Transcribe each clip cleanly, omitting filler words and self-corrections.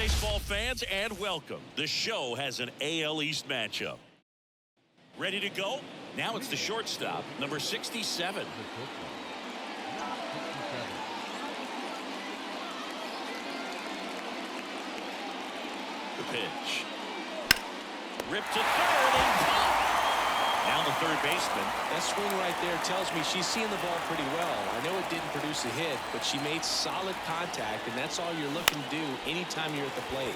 baseball fans, and welcome. The show has an AL East matchup. Ready to go? Now it's the shortstop, number 67. The pitch. Ripped to third and caught. Now the third baseman. That swing right there tells me she's seeing the ball pretty well. I know it didn't produce a hit, but she made solid contact, and that's all you're looking to do anytime you're at the plate.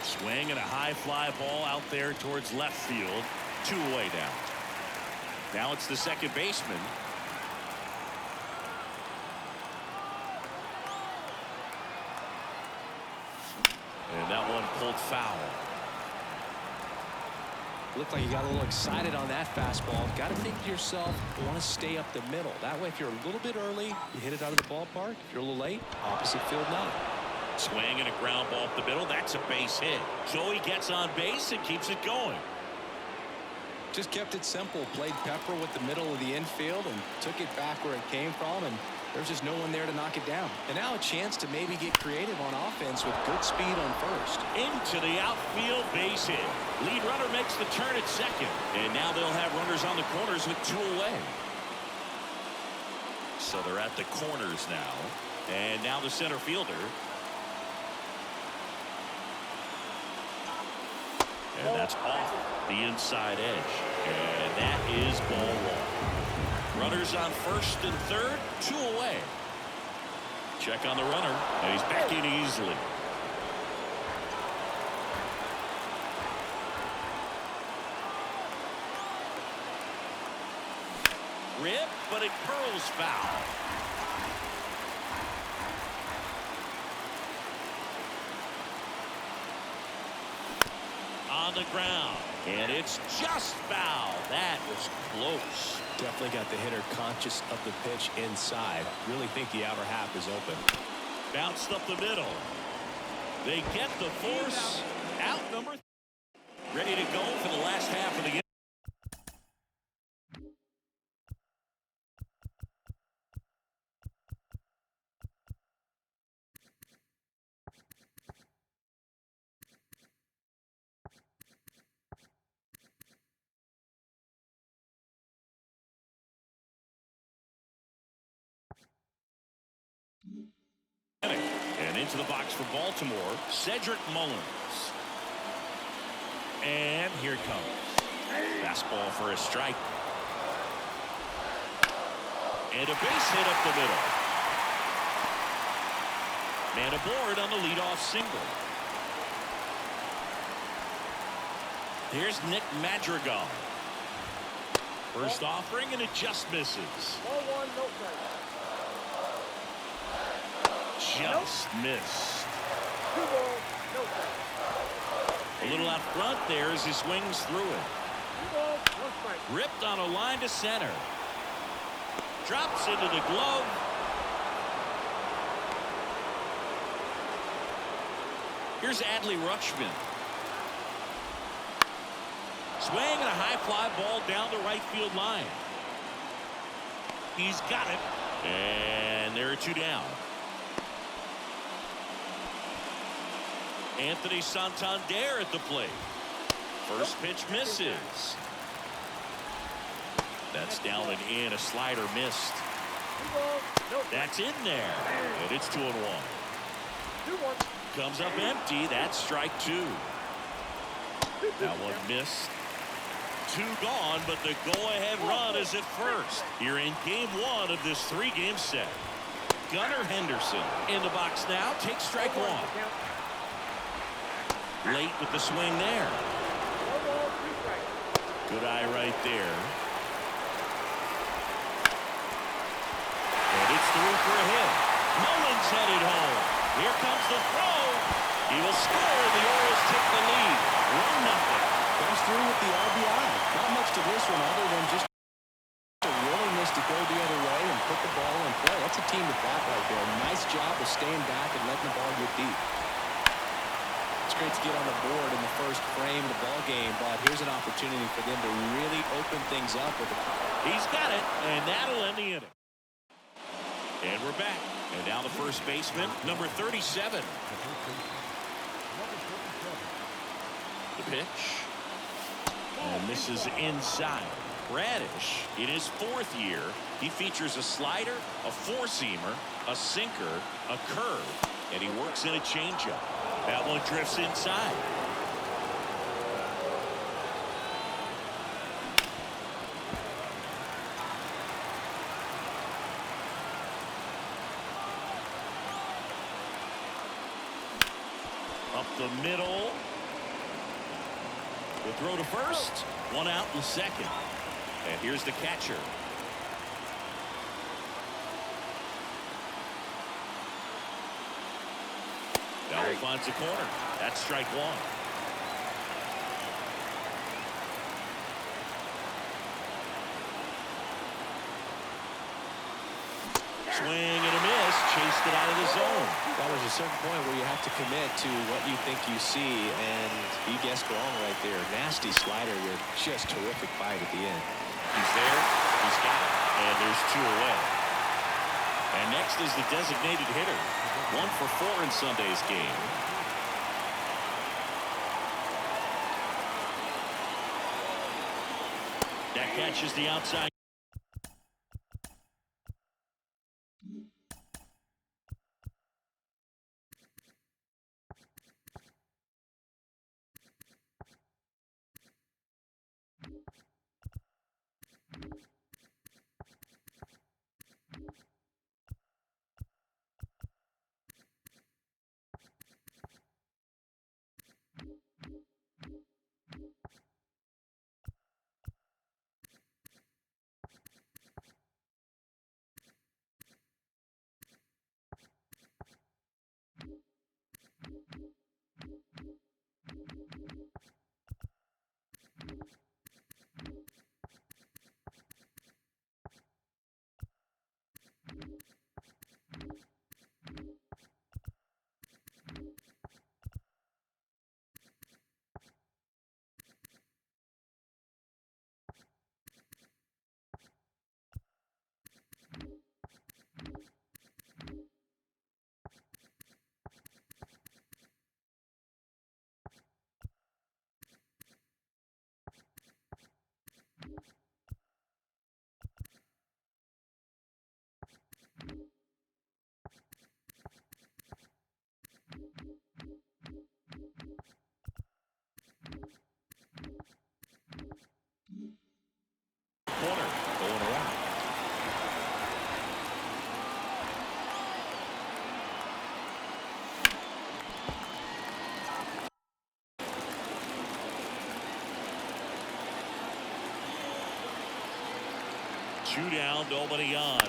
Swing and a high fly ball out there towards left field. 2 away now. Now it's the second baseman. And that one pulled foul. Looked like you got a little excited on that fastball. Got to think to yourself, you want to stay up the middle. That way, if you're a little bit early, you hit it out of the ballpark. If you're a little late, opposite field now. Swing and a ground ball up the middle. That's a base hit. Joey gets on base and keeps it going. Just kept it simple. Played pepper with the middle of the infield and took it back where it came from. And there's just no one there to knock it down. And now a chance to maybe get creative on offense with good speed on first. Into the outfield, base hit. Lead runner makes the turn at second. And now they'll have runners on the corners with 2 away. So they're at the corners now. And now the center fielder. And that's off the inside edge. And that is ball 1. Runners on first and third, 2 away. Check on the runner, and he's back in easily. Rip, but it curls foul. On the ground, and it's just foul. That was close. Definitely got the hitter conscious of the pitch inside. Really think the outer half is open. Bounced up the middle. They get the force out. Number 3. Ready to go for the last half of the game. And into the box for Baltimore, Cedric Mullins. And here it comes. Fastball for a strike. And a base hit up the middle. Man aboard on the leadoff single. Here's Nick Madrigal. First offering, and it just misses. Just missed. A little out front there as he swings through it. Ripped on a line to center. Drops into the glove. Here's Adley Rutschman. Swing and a high fly ball down the right field line. He's got it. And there are 2 down. Anthony Santander at the plate. First pitch misses. That's down and in. A slider missed. That's in there. And it's 2-1. Comes up empty. That's strike 2. That one missed. 2 gone, but the go-ahead run is at first. Here in game 1 of this 3-game set. Gunnar Henderson in the box now. Takes strike 1. Late with the swing there. Good eye right there. And it's through for a hit. Mullins headed home. Here comes the throw. He will score. The Orioles take the lead. 1-0. Comes through with the RBI. Not much to this one other than just a willingness to go the other way and put the ball in play. That's a team to bat right there. Nice job of staying back and letting the ball get deep. It's great to get on the board in the first frame of the ball game, but here's an opportunity for them to really open things up with it. He's got it, and that'll end the inning. And we're back. And now the first baseman, number 37. The pitch. And this is inside. Radish, in his 4th year, he features a slider, a four-seamer, a sinker, a curve, and he works in a changeup. That one drifts inside. Up the middle. The throw to first. 1 out in 2nd. And here's the catcher. Now he finds the corner. That's strike 1. Swing and a miss. Chased it out of the zone. Well, there's a certain point where you have to commit to what you think you see, and he guessed wrong right there. Nasty slider with just terrific bite at the end. He's there. He's got it. And there's 2 away. And next is the designated hitter. 1 for 4 in Sunday's game. That catches the outside. Corner going around. Two down, nobody on,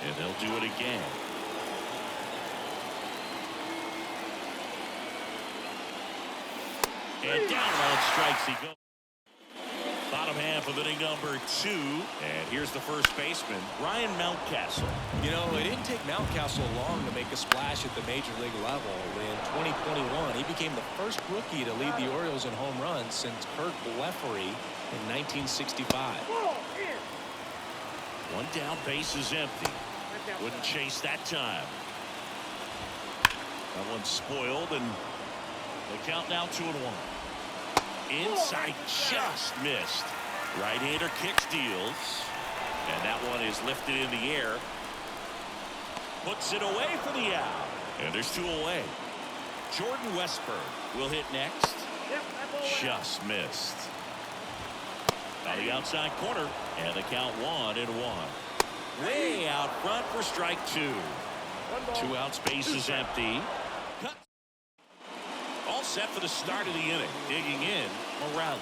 and they'll do it again. And down on strikes he goes. Bottom half of inning number 2. And here's the first baseman, Ryan Mountcastle. You know, it didn't take Mountcastle long to make a splash at the major league level. In 2021, he became the first rookie to lead the Orioles in home runs since Kurt Blefary in 1965. 1 down, base is empty. Wouldn't chase that time. That one's spoiled, and the count now 2-1. Inside, just missed. Right-hander kick steals, and that one is lifted in the air. Puts it away for the out, and there's 2 away. Jordan Westburg will hit next. Just missed. On the outside corner, and the count 1-1. Way out front for strike 2. 2 outs, base is empty. Cut. All set for the start of the inning. Digging in, Morales.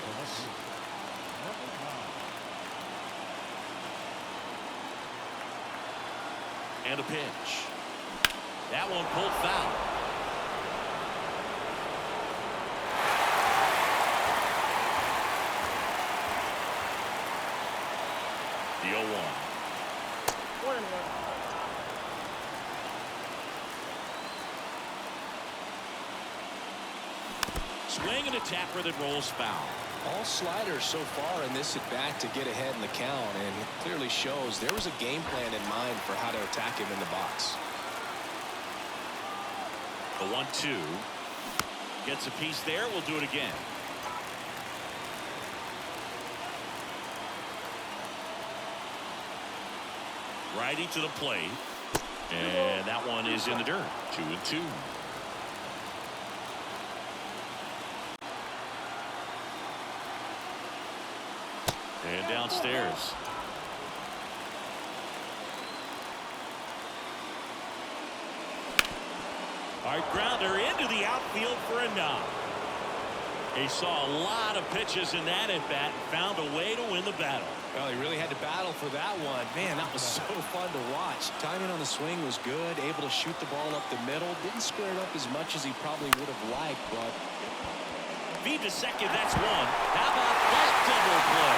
And a pitch. That one pulled foul. The 0-1. Swing and a tapper that rolls foul. All sliders so far in this at-bat to get ahead in the count, and it clearly shows there was a game plan in mind for how to attack him in the box. The 1-2. Gets a piece there. We'll do it again. Righty to the plate. And that one is in the dirt. 2-2. And downstairs. Hard grounder into the outfield for a knock. He saw a lot of pitches in that at-bat and found a way to win the battle. Well, he really had to battle for that one. Man, that was so fun to watch. Timing on the swing was good, able to shoot the ball up the middle. Didn't square it up as much as he probably would have liked, but... Feed to second, that's one. How about that double play?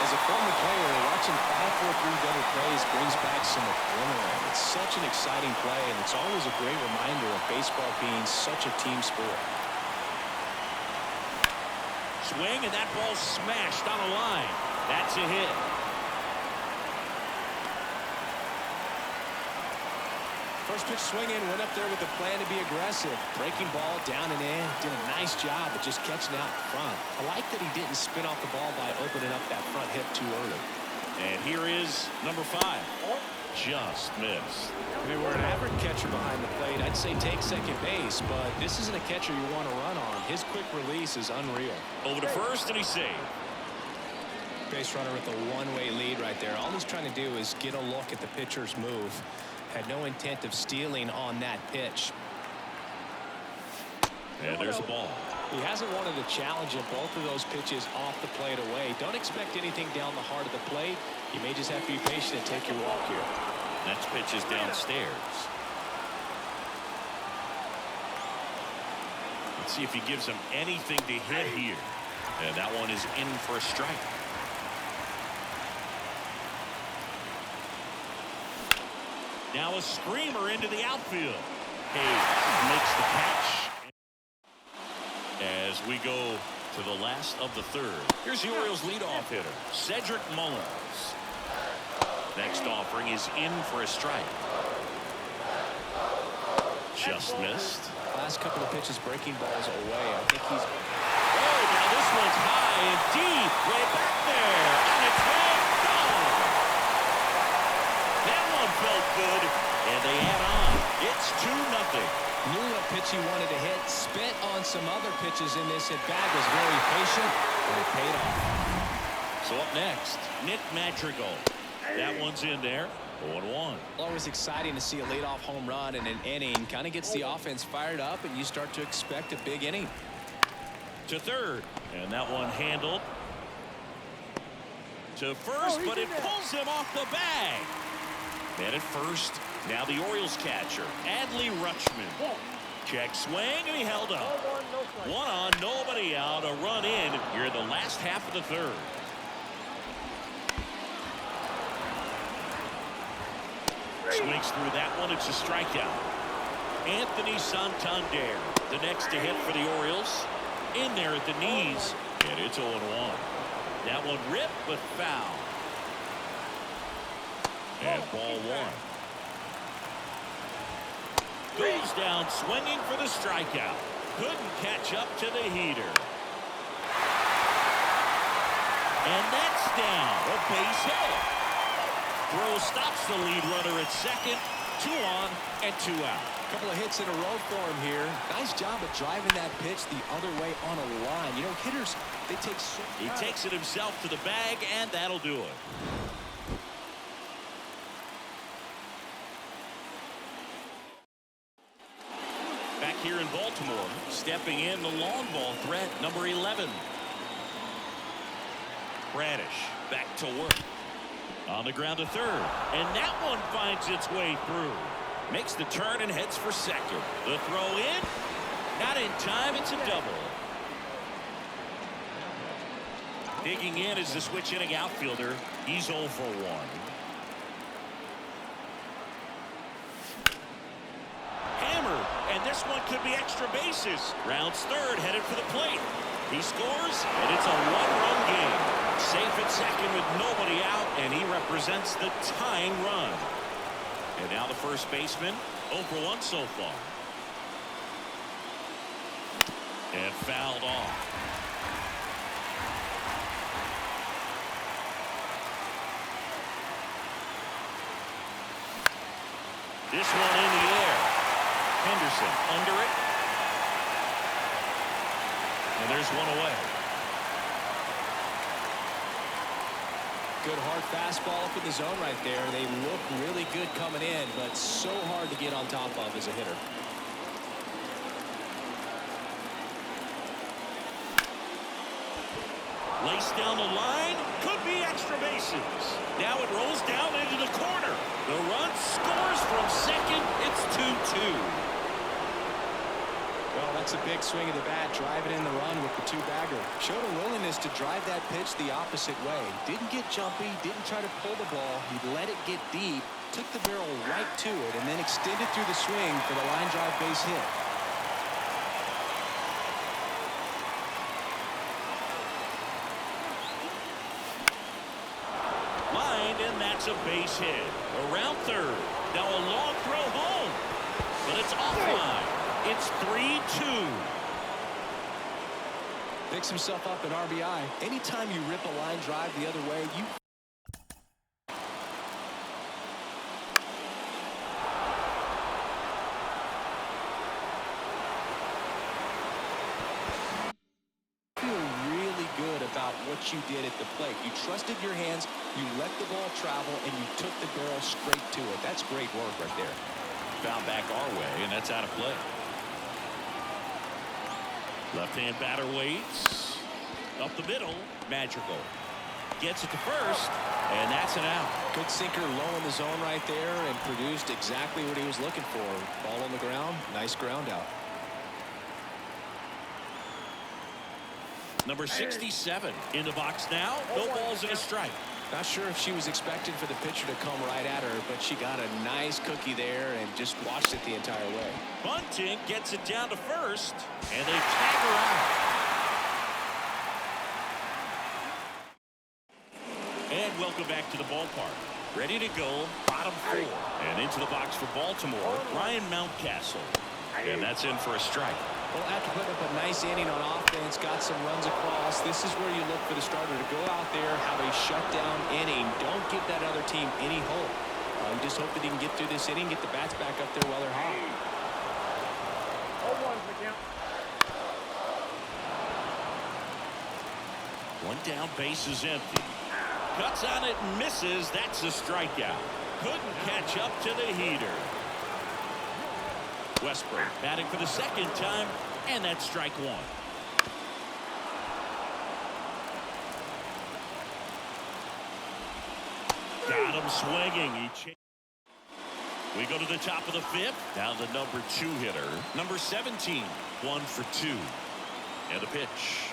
As a former player, watching 5-4-3 double plays brings back some adrenaline. It's such an exciting play, and it's always a great reminder of baseball being such a team sport. Swing, and that ball smashed on a line. That's a hit. First pitch swinging, went up there with a plan to be aggressive. Breaking ball down and in. Did a nice job of just catching out in front. I like that he didn't spin off the ball by opening up that front hip too early. And here is number 5. Just missed. If he were an average catcher behind the plate, I'd say take second base, but this isn't a catcher you want to run on. His quick release is unreal. Over to first, and he's saved. Base runner with a one-way lead right there. All he's trying to do is get a look at the pitcher's move. Had no intent of stealing on that pitch. And there's the ball. He hasn't wanted to challenge in both of those pitches off the plate away. Don't expect anything down the heart of the plate. You may just have to be patient and take your walk here. Next pitch is downstairs. Let's see if he gives him anything to hit here. And that one is in for a strike. Now a screamer into the outfield. Hayes makes the catch. As we go to the last of the third. Here's the Orioles leadoff hitter, Cedric Mullins. Next offering is in for a strike. Just missed. Last couple of pitches breaking balls away. I think he's... Oh, now this one's high and deep. Way back there. And it's way gone. That one felt good. And they add on. It's 2-0. Knew what pitch he wanted to hit. Spit on some other pitches in this at-bat. Was very patient, and it paid off. So up next, Nick Madrigal. That one's in there. 0-1. Always exciting to see a leadoff home run in an inning. Kind of gets the offense fired up, and you start to expect a big inning. To third, and that one handled. To first, but it pulls him off the bag. And at first, now the Orioles catcher, Adley Rutschman. Check swing, and he held up. 1 on, nobody out, a run in here in the last half of the third. Swings through that one, it's a strikeout. Anthony Santander, the next to hit for the Orioles. In there at the knees, and it's 0-1. That one ripped, but foul. And ball 1. Goes down swinging for the strikeout. Couldn't catch up to the heater. And that's down. A base hit. Throw stops the lead runner at second. 2 on and 2 out. A couple of hits in a row for him here. Nice job of driving that pitch the other way on a line. You know, hitters, they take so... He takes it himself to the bag, and that'll do it. Back here in Baltimore, stepping in the long ball threat, number 11. Bradish back to work. On the ground to third, and that one finds its way through. Makes the turn and heads for second. The throw in, not in time, it's a double. Digging in is the switch inning outfielder. He's 0 for 1. Hammered, and this one could be extra bases. Rounds third, headed for the plate. He scores, and it's a 1-run game. Safe at second with nobody out, and he represents the tying run. And now the first baseman, 0 for 1 so far. And fouled off. This one in the air. Henderson under it. And there's one away. Good hard fastball up in the zone right there. They look really good coming in, but so hard to get on top of as a hitter. Laced down the line. Could be extra bases. Now it rolls down into the corner. The run scores from second. It's 2-2. Well, that's a big swing of the bat, driving in the run with the two-bagger. Showed a willingness to drive that pitch the opposite way. Didn't get jumpy, didn't try to pull the ball. He let it get deep, took the barrel right to it, and then extended through the swing for the line drive base hit. Lined, and that's a base hit. Around third. Now a long throw home. But it's offline. It's 3-2. Picks himself up an RBI. Anytime you rip a line drive the other way, you feel really good about what you did at the plate. You trusted your hands, you let the ball travel, and you took the barrel straight to it. That's great work right there. Foul back our way, and that's out of play. Left-hand batter waits. Up the middle. Magical. Gets it to first, and that's an out. Good sinker low in the zone right there and produced exactly what he was looking for. Ball on the ground. Nice ground out. Number 67 in the box now. No balls and a strike. Not sure if she was expecting for the pitcher to come right at her, but she got a nice cookie there and just watched it the entire way. Bunting gets it down to first, and they tag her out. And welcome back to the ballpark. Ready to go, bottom four. And into the box for Baltimore, Ryan Mountcastle. And that's in for a strike. Well, after putting up a nice inning on offense, got some runs across, this is where you look for the starter to go out there, have a shutdown inning. Don't give that other team any hope. You just hope that he can get through this inning, get the bats back up there while they're hot. One down, base is empty. Cuts on it and misses. That's a strikeout. Couldn't catch up to the heater. Westbrook batting for the second time, and that's strike one. Got him swinging. We go to the top of the fifth. Now the number 2 hitter, number 17, 1 for 2. And the pitch.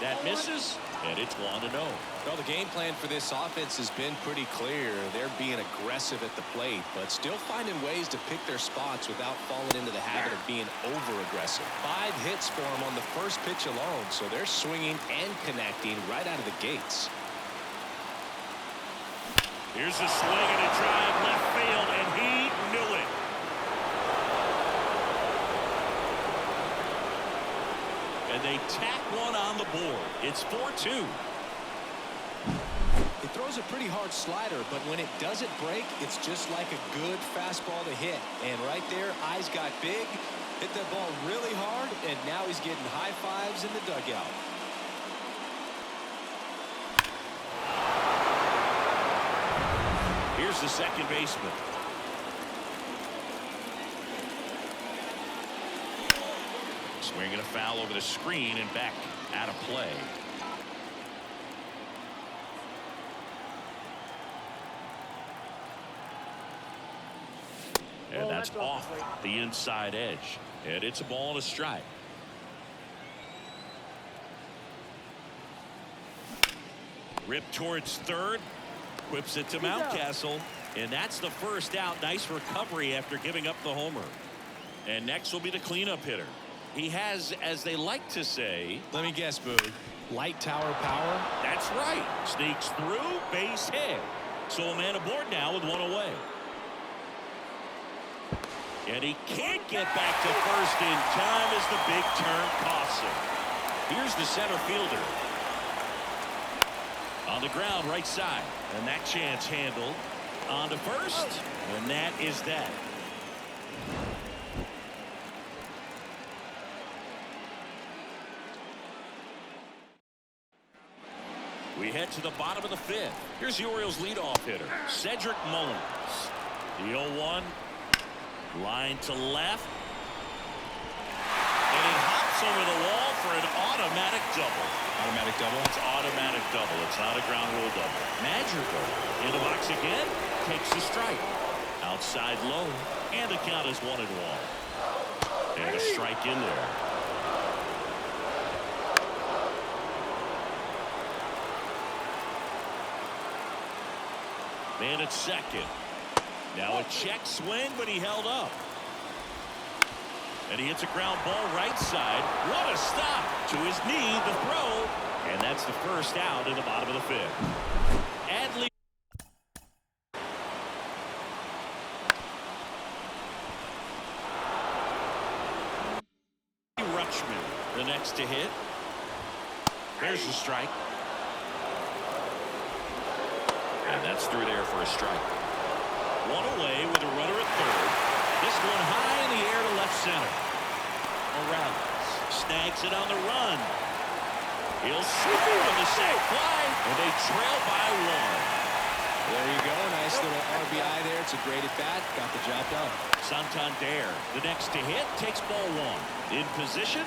That misses, and it's 1-0. Well, the game plan for this offense has been pretty clear. They're being aggressive at the plate, but still finding ways to pick their spots without falling into the habit of being over-aggressive. 5 hits for them on the first pitch alone, so they're swinging and connecting right out of the gates. Here's a swing and a drive left field, and he knew it. And they tack one on the board. It's 4-2. It throws a pretty hard slider, but when it doesn't break, it's just like a good fastball to hit. And right there, eyes got big, hit that ball really hard, and now he's getting high fives in the dugout. Here's the second baseman. Swinging a foul over the screen and back out of play. And that's off the inside edge. And it's a ball and a strike. Rip towards third. Whips it to Mountcastle. And that's the first out. Nice recovery after giving up the homer. And next will be the cleanup hitter. He has, as they like to say, let me guess, Boog, light tower power. That's right. Sneaks through, base hit. So a man aboard now with one away. And he can't get back to first in time as the big turn costs him. Here's the center fielder. On the ground, right side. And that chance handled. On to first, and that is that. We head to the bottom of the fifth. Here's the Orioles leadoff hitter, Cedric Mullins. The 0-1. Line to left. And he hops over the wall for an automatic double. Automatic double? It's automatic double. It's not a ground rule double. Magical. In the box again. Takes the strike. Outside low. And the count is 1-1. And a strike in there. Man at second. Now a check swing, but he held up. And he hits a ground ball right side. What a stop. To his knee, the throw. And that's the first out in the bottom of the fifth. Adley. Rutschman, the next to hit. There's the strike. And that's through there for a strike. One away with a runner at third. This one high in the air to left center. Morales snags it on the run. He'll swoop on the sac fly, and they trail by 1. There you go. Nice little RBI there. It's a great at bat. Got the job done. Santander, the next to hit, takes ball 1. In position,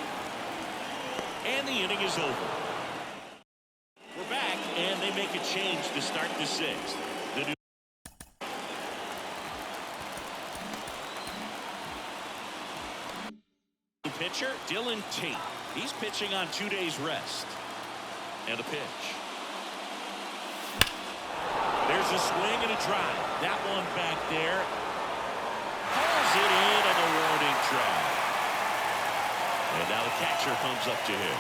and the inning is over. We're back, and they make a change to start the sixth. The new pitcher, Dylan Tate. He's pitching on 2 days rest. And a pitch. There's a swing and a drive. That one back there. Pulls it in on the warning track. And now the catcher comes up to him.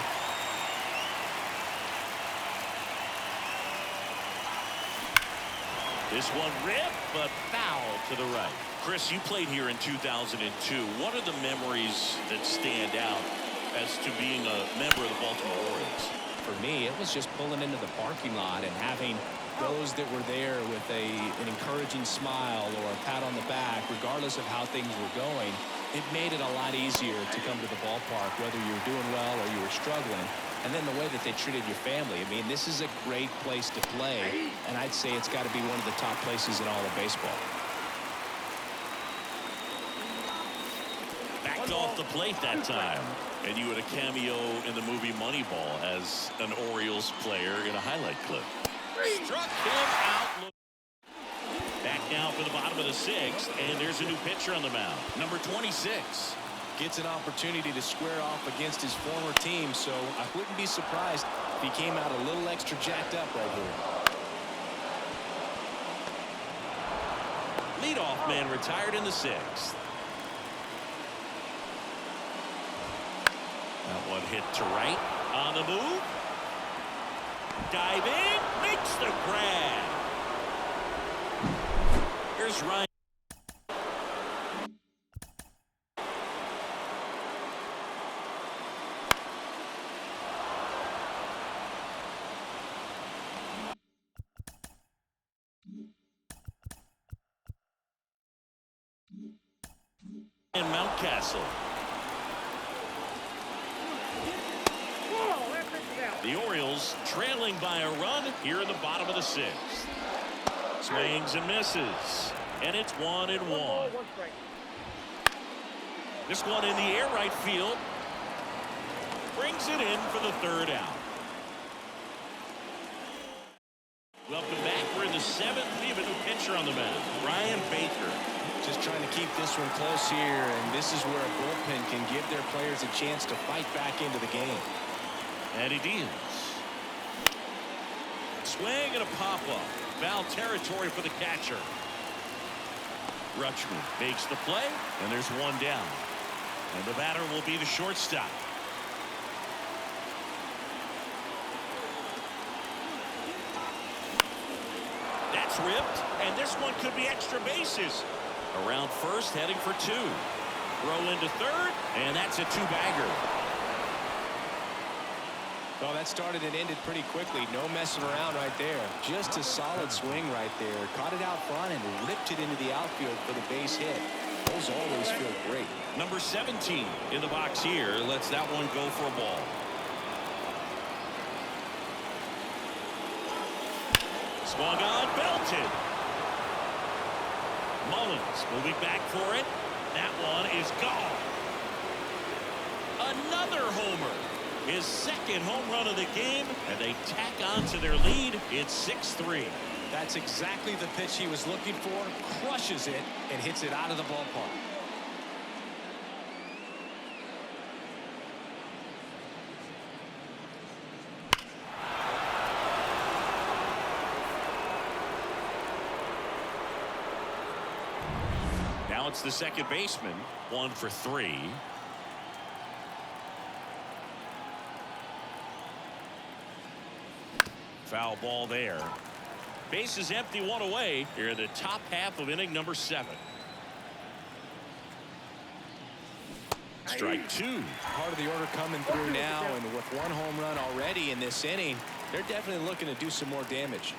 This one ripped, but foul to the right. Chris, you played here in 2002. What are the memories that stand out as to being a member of the Baltimore Orioles? For me, it was just pulling into the parking lot and having those that were there with an encouraging smile or a pat on the back, regardless of how things were going. It made it a lot easier to come to the ballpark, whether you were doing well or you were struggling. And then the way that they treated your family. I mean, this is a great place to play, and I'd say it's got to be one of the top places in all of baseball. Backed off the plate that time. And you had a cameo in the movie Moneyball as an Orioles player in a highlight clip. Struck him out. Back now for the bottom of the sixth, and there's a new pitcher on the mound. Number 26. Gets an opportunity to square off against his former team, so I wouldn't be surprised if he came out a little extra jacked up right here. Leadoff man retired in the sixth. That one hit to right. On the move. Diving. Makes the grab. Here's Ryan. And Mountcastle. The Orioles trailing by a run here in the bottom of the sixth. Swings and misses. And it's 1-1. This one in the air right field. Brings it in for the third out. Welcome back. We're in the seventh. We have a new pitcher on the mound. Ryan Baker. Just trying to keep this one close here, and this is where a bullpen can give their players a chance to fight back into the game. And he deals. Swing and a pop-up. Foul territory for the catcher. Rutschman makes the play, and there's one down. And the batter will be the shortstop. That's ripped, and this one could be extra bases. Around first, heading for two. Throw into third, and that's a two-bagger. Well, that started and ended pretty quickly. No messing around right there. Just a solid swing right there. Caught it out front and ripped it into the outfield for the base hit. Those always feel great. Number 17 in the box here lets that one go for a ball. Swung on, belted. Mullins moving back for it. That one is gone. Another homer. His second home run of the game, and they tack on to their lead. It's 6-3. That's exactly the pitch he was looking for. Crushes it and hits it out of the ballpark. Now it's the second baseman, 1 for 3. Foul ball there. Base is empty, 1 away here in the top half of inning number 7. Strike 2. Part of the order coming through now, and with 1 home run already in this inning, they're definitely looking to do some more damage.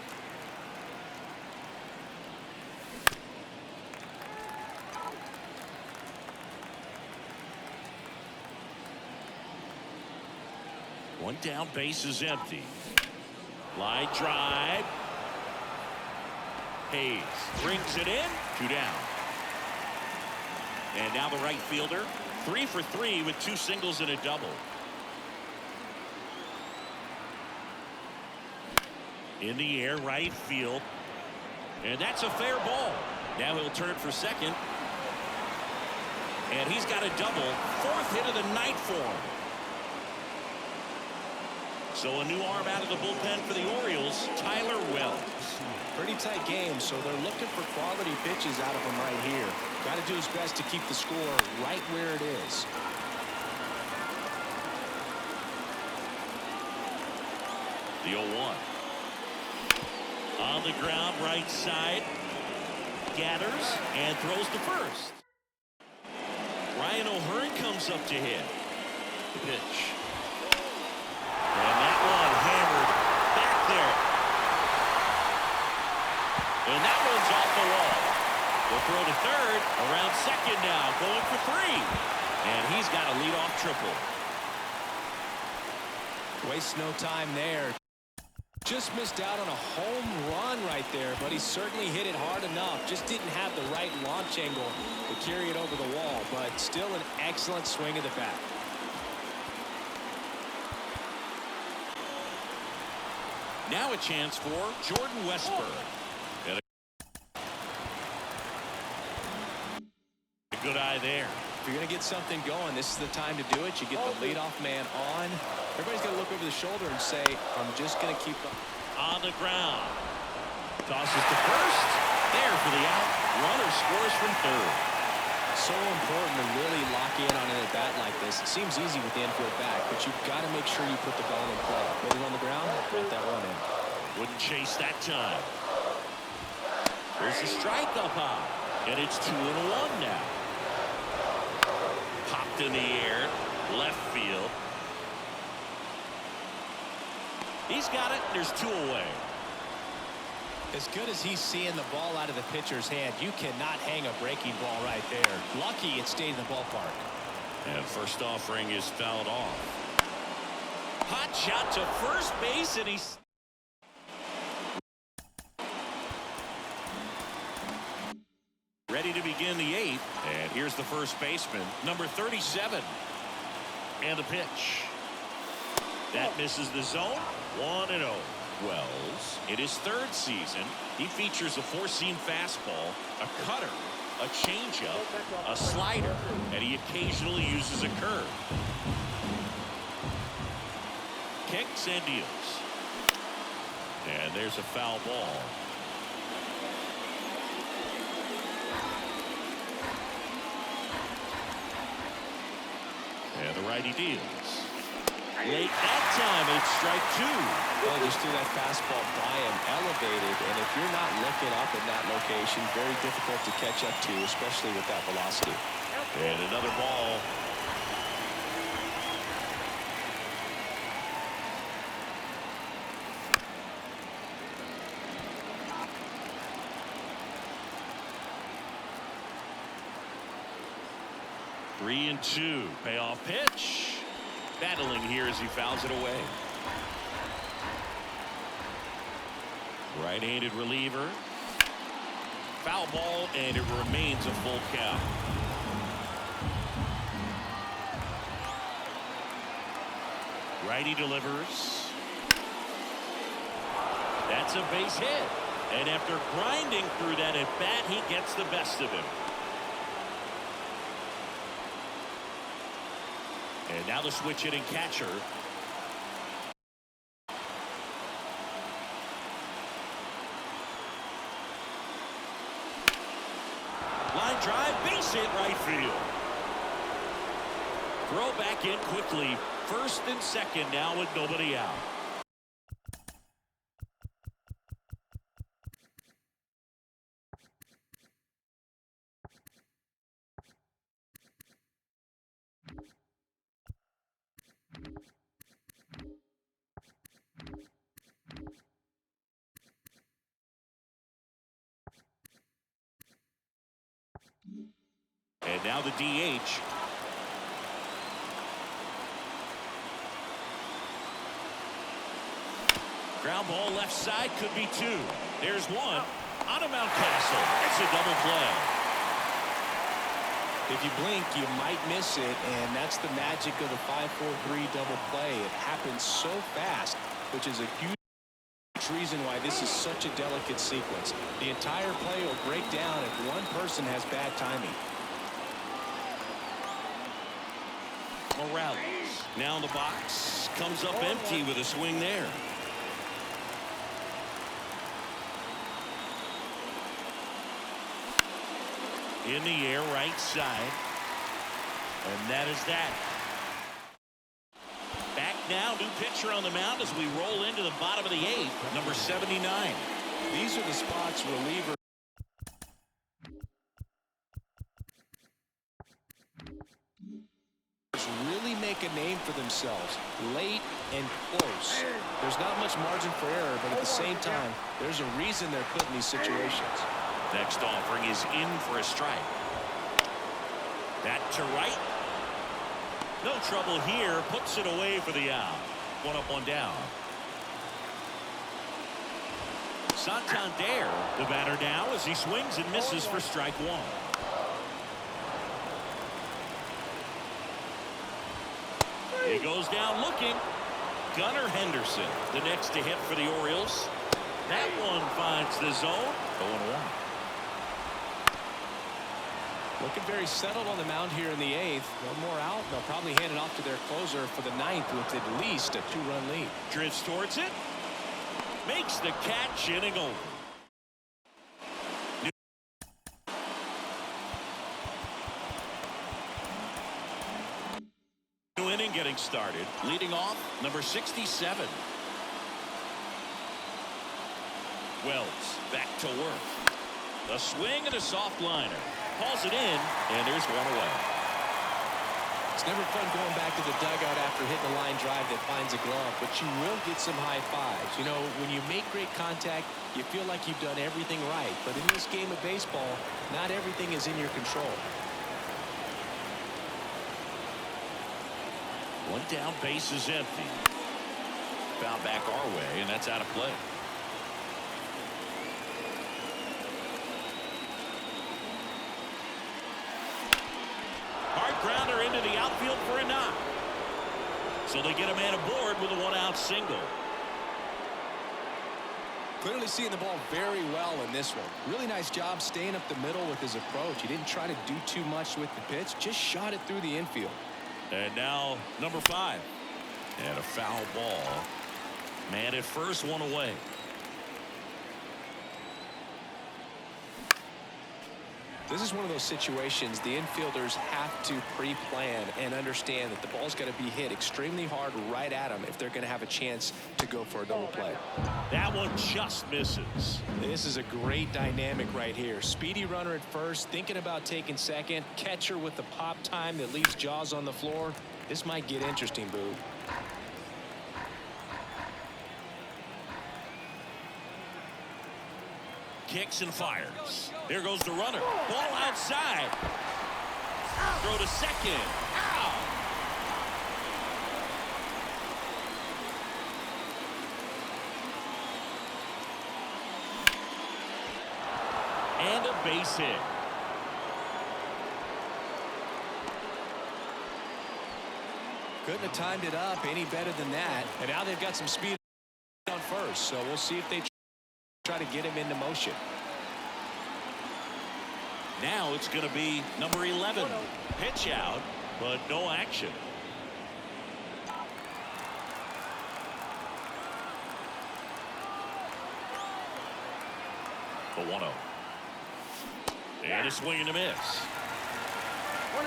One down, base is empty. Line drive. Hayes brings it in. 2 down. And now the right fielder, 3 for 3 with 2 singles and a double. In the air, right field. And that's a fair ball. Now he'll turn for second. And he's got a double. 4th hit of the night for him. So a new arm out of the bullpen for the Orioles, Tyler Wells. Pretty tight game, so they're looking for quality pitches out of him right here. Got to do his best to keep the score right where it is. The 0-1. On the ground, right side. Gathers and throws to first. Ryan O'Hearn comes up to hit. The pitch. And that one hammered back there. And that one's off the wall. We'll throw to third. Around second now. Going for 3. And he's got a leadoff triple. Waste no time there. Just missed out on a home run right there, but he certainly hit it hard enough. Just didn't have the right launch angle to carry it over the wall, but still an excellent swing of the bat. Now a chance for Jordan Westburg. And a good eye there. If you're going to get something going, this is the time to do it. You get the leadoff man on. Everybody's going to look over the shoulder and say, I'm just going to keep on the ground. Tosses to first. There for the out. Runner scores from third. So important to really lock in on an at-bat like this. It seems easy with the infield back, but you've got to make sure you put the ball in play. Put it on the ground, got that run in. Wouldn't chase that time. There's a strike up high. And it's 2-1 now. Popped in the air. Left field. He's got it. There's 2 away. As good as he's seeing the ball out of the pitcher's hand, you cannot hang a breaking ball right there. Lucky it stayed in the ballpark. And first offering is fouled off. Hot shot to first base, and he's ready to begin the 8th. And here's the first baseman, number 37. And the pitch. That misses the zone. 1-0. Wells, in his 3rd season, he features a 4-seam fastball, a cutter, a changeup, a slider, and he occasionally uses a curve. Kicks and deals. And there's a foul ball. And the righty deals. Late that time, it's strike 2. Well, just threw that fastball by him, elevated, and if you're not looking up in that location, very difficult to catch up to, especially with that velocity. And another ball. 3-2. Payoff pitch. Battling here as he fouls it away. Right-handed reliever. Foul ball, and it remains a full count. Righty delivers. That's a base hit. And after grinding through that at bat, he gets the best of him. And now the switch hitting catcher. Line drive, base hit right field. Throw back in quickly. First and second now with nobody out. And now the DH. Ground ball left side, could be two. There's one on a Mountcastle. It's a double play. If you blink, you might miss it, and that's the magic of the 5-4-3 double play. It happens so fast, which is a huge reason why this is such a delicate sequence. The entire play will break down if one person has bad timing. Morales now in the box, comes up empty with a swing there. In the air, right side. And that is that. Back now, new pitcher on the mound as we roll into the bottom of the eighth, number 79. These are the spots relievers really make a name for themselves, late and close. There's not much margin for error, but at the same time, there's a reason they're put in these situations. Next offering is in for a strike. That to right. No trouble here. Puts it away for the out. One up, one down. Santander, the batter now as he swings and misses for strike one. He goes down looking. Gunnar Henderson, the next to hit for the Orioles. That one finds the zone. 0-1. Looking very settled on the mound here in the eighth. One more out. They'll probably hand it off to their closer for the ninth with at least a 2-run lead. Drifts towards it. Makes the catch, inning over. New inning getting started. Leading off, number 67. Wells back to work. A swing and a soft liner. Calls it in, and there's one away. It's never fun going back to the dugout after hitting a line drive that finds a glove, but you will get some high fives. You know, when you make great contact, you feel like you've done everything right. But in this game of baseball, not everything is in your control. One down, base is empty. Foul back our way, and that's out of play. Grounder into the outfield for a knock. So they get a man aboard with a one-out single. Clearly seeing the ball very well in this one. Really nice job staying up the middle with his approach. He didn't try to do too much with the pitch, just shot it through the infield. And now number 5. And a foul ball. Man at first, one away. This is one of those situations the infielders have to pre-plan and understand that the ball's got to be hit extremely hard right at them if they're going to have a chance to go for a double play. That one just misses. This is a great dynamic right here. Speedy runner at first, thinking about taking second. Catcher with the pop time that leaves Jaws on the floor. This might get interesting, Boo. Kicks and fires. Here goes the runner. Ball outside. Throw to second. Ow! And a base hit. Couldn't have timed it up any better than that. And now they've got some speed on first, so we'll see if they try to get him into motion. Now it's going to be number 11. Pitch out, but no action. The 1-0. And a swing and a miss. 1-1.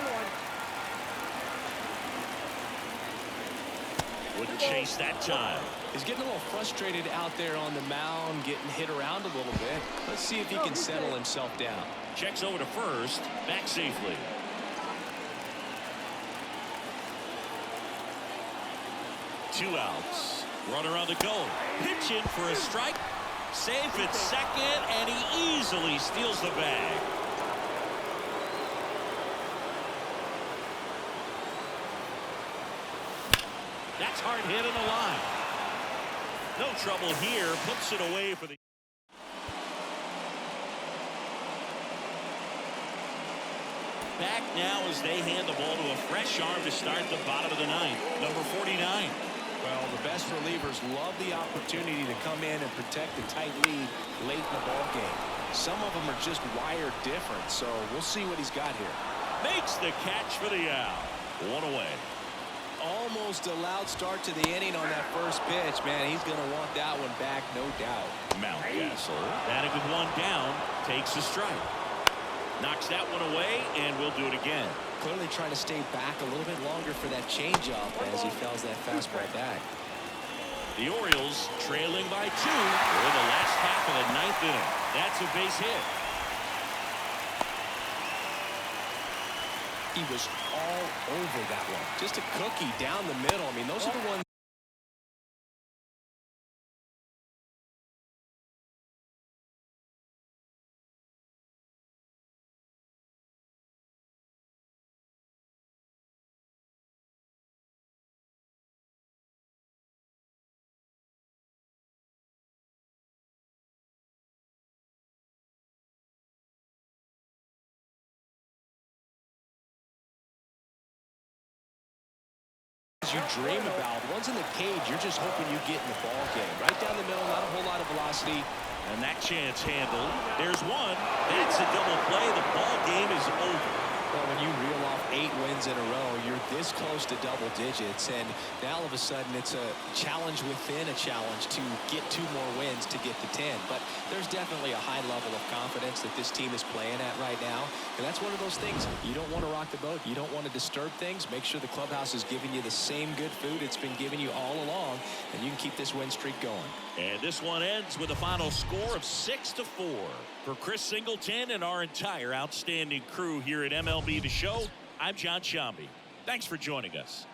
Wouldn't chase that time. He's getting a little frustrated out there on the mound, getting hit around a little bit. Let's see if he can settle himself down. Checks over to first, back safely. Two outs. Runner on the go. Pitching for a strike. Safe at second, and he easily steals the bag. That's hard hit in the line. No trouble here. Puts it away for the. Back now as they hand the ball to a fresh arm to start the bottom of the ninth. Number 49. Well, the best relievers love the opportunity to come in and protect the tight lead late in the ball game. Some of them are just wired different, so we'll see what he's got here. Makes the catch for the out. One away. Almost a loud start to the inning on that first pitch. Man, he's going to want that one back, no doubt. Mountcastle batting with one down, takes a strike. Knocks that one away, and we'll do it again. Clearly trying to stay back a little bit longer for that changeup as he fouls that fastball back. The Orioles trailing by 2. We're in the last half of the ninth inning. That's a base hit. He was all over that one. Just a cookie down the middle. I mean, those are the ones. You dream about. Ones in the cage, you're just hoping you get in the ball game. Right down the middle, not a whole lot of velocity. And that chance handled. There's one. That's a double play. The ball game is over. Well, when you reel off 8 wins in a row, you're this close to double digits, and now all of a sudden it's a challenge within a challenge to get 2 more wins to get to 10. But there's definitely a high level of confidence that this team is playing at right now, and that's one of those things. You don't want to rock the boat. You don't want to disturb things. Make sure the clubhouse is giving you the same good food it's been giving you all along, and you can keep this win streak going. And this one ends with a final score of 6-4. For Chris Singleton and our entire outstanding crew here at MLB The Show, I'm John Shambi. Thanks for joining us.